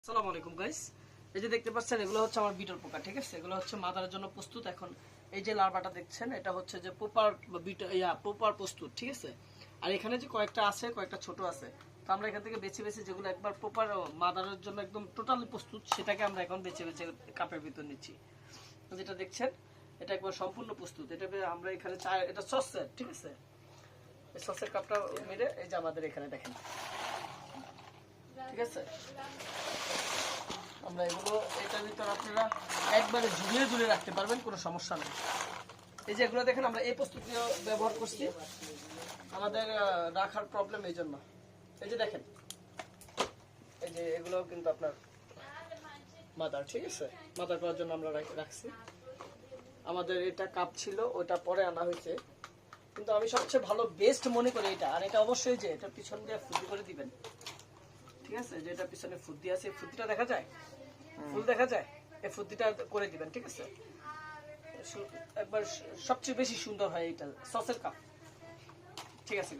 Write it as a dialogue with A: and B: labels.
A: আসসালামু আলাইকুম গাইস, এই যে দেখতে পাচ্ছেন এগুলো হচ্ছে আমার বিটল পোকা। ঠিক আছে, এগুলো হচ্ছে মাদারের জন্য প্রস্তুত। এখন এই যে লার্ভাটা দেখছেন এটা হচ্ছে যে পোপার পোপার প্রস্তুত। ঠিক আছে, আর এখানে যে কয়েকটা আছে, কয়েকটা ছোট আছে, তো আমরা এখান থেকে বেছে বেছে যেগুলো একবার পোপার মাদারের জন্য একদম টোটালি প্রস্তুত, সেটাকে আমরা এখন বেছে বেছে কাপের ভিতর নিচ্ছি। যেটা দেখছেন এটা একবার সম্পূর্ণ প্রস্তুত। এটা আমরা এখানে এটা সসের, ঠিক আছে, এই সসের কাপটা মেরে এই যে আমাদের এখানে দেখেন। ঠিক আছে, আমরা এগুলো এটার ভিতর আপনারা একবারে ঝুলিয়ে ঝুলিয়ে রাখতে পারবেন, কোনো সমস্যা নেই। এই যে এগুলো দেখেন আমরা এই প্রস্তুতি ব্যবহার করছি আমাদের রাখার প্রবলেম এই জন্য। এই যে দেখেন, এই যে এগুলো কিন্তু আপনার মাদার। ঠিক আছে, মাদার করার জন্য আমরা রাখছি। আমাদের এটা কাপ ছিল, ওটা পরে আনা হয়েছে, কিন্তু আমি সবচেয়ে ভালো বেস্ট মনে করি এটা। আর এটা অবশ্যই যে এটা পিছন দিয়ে ফুটি করে দিবেন। ঠিক আছে, যে এটা পিছনে ফুটি আছে, ফুটিটা দেখা যায়, ফুল দেখা যায়, এই ফুটিটা করে দিবেন। ঠিক আছে, একবার সবচেয়ে বেশি সুন্দর হয় এটা সসের কাপ। ঠিক আছে।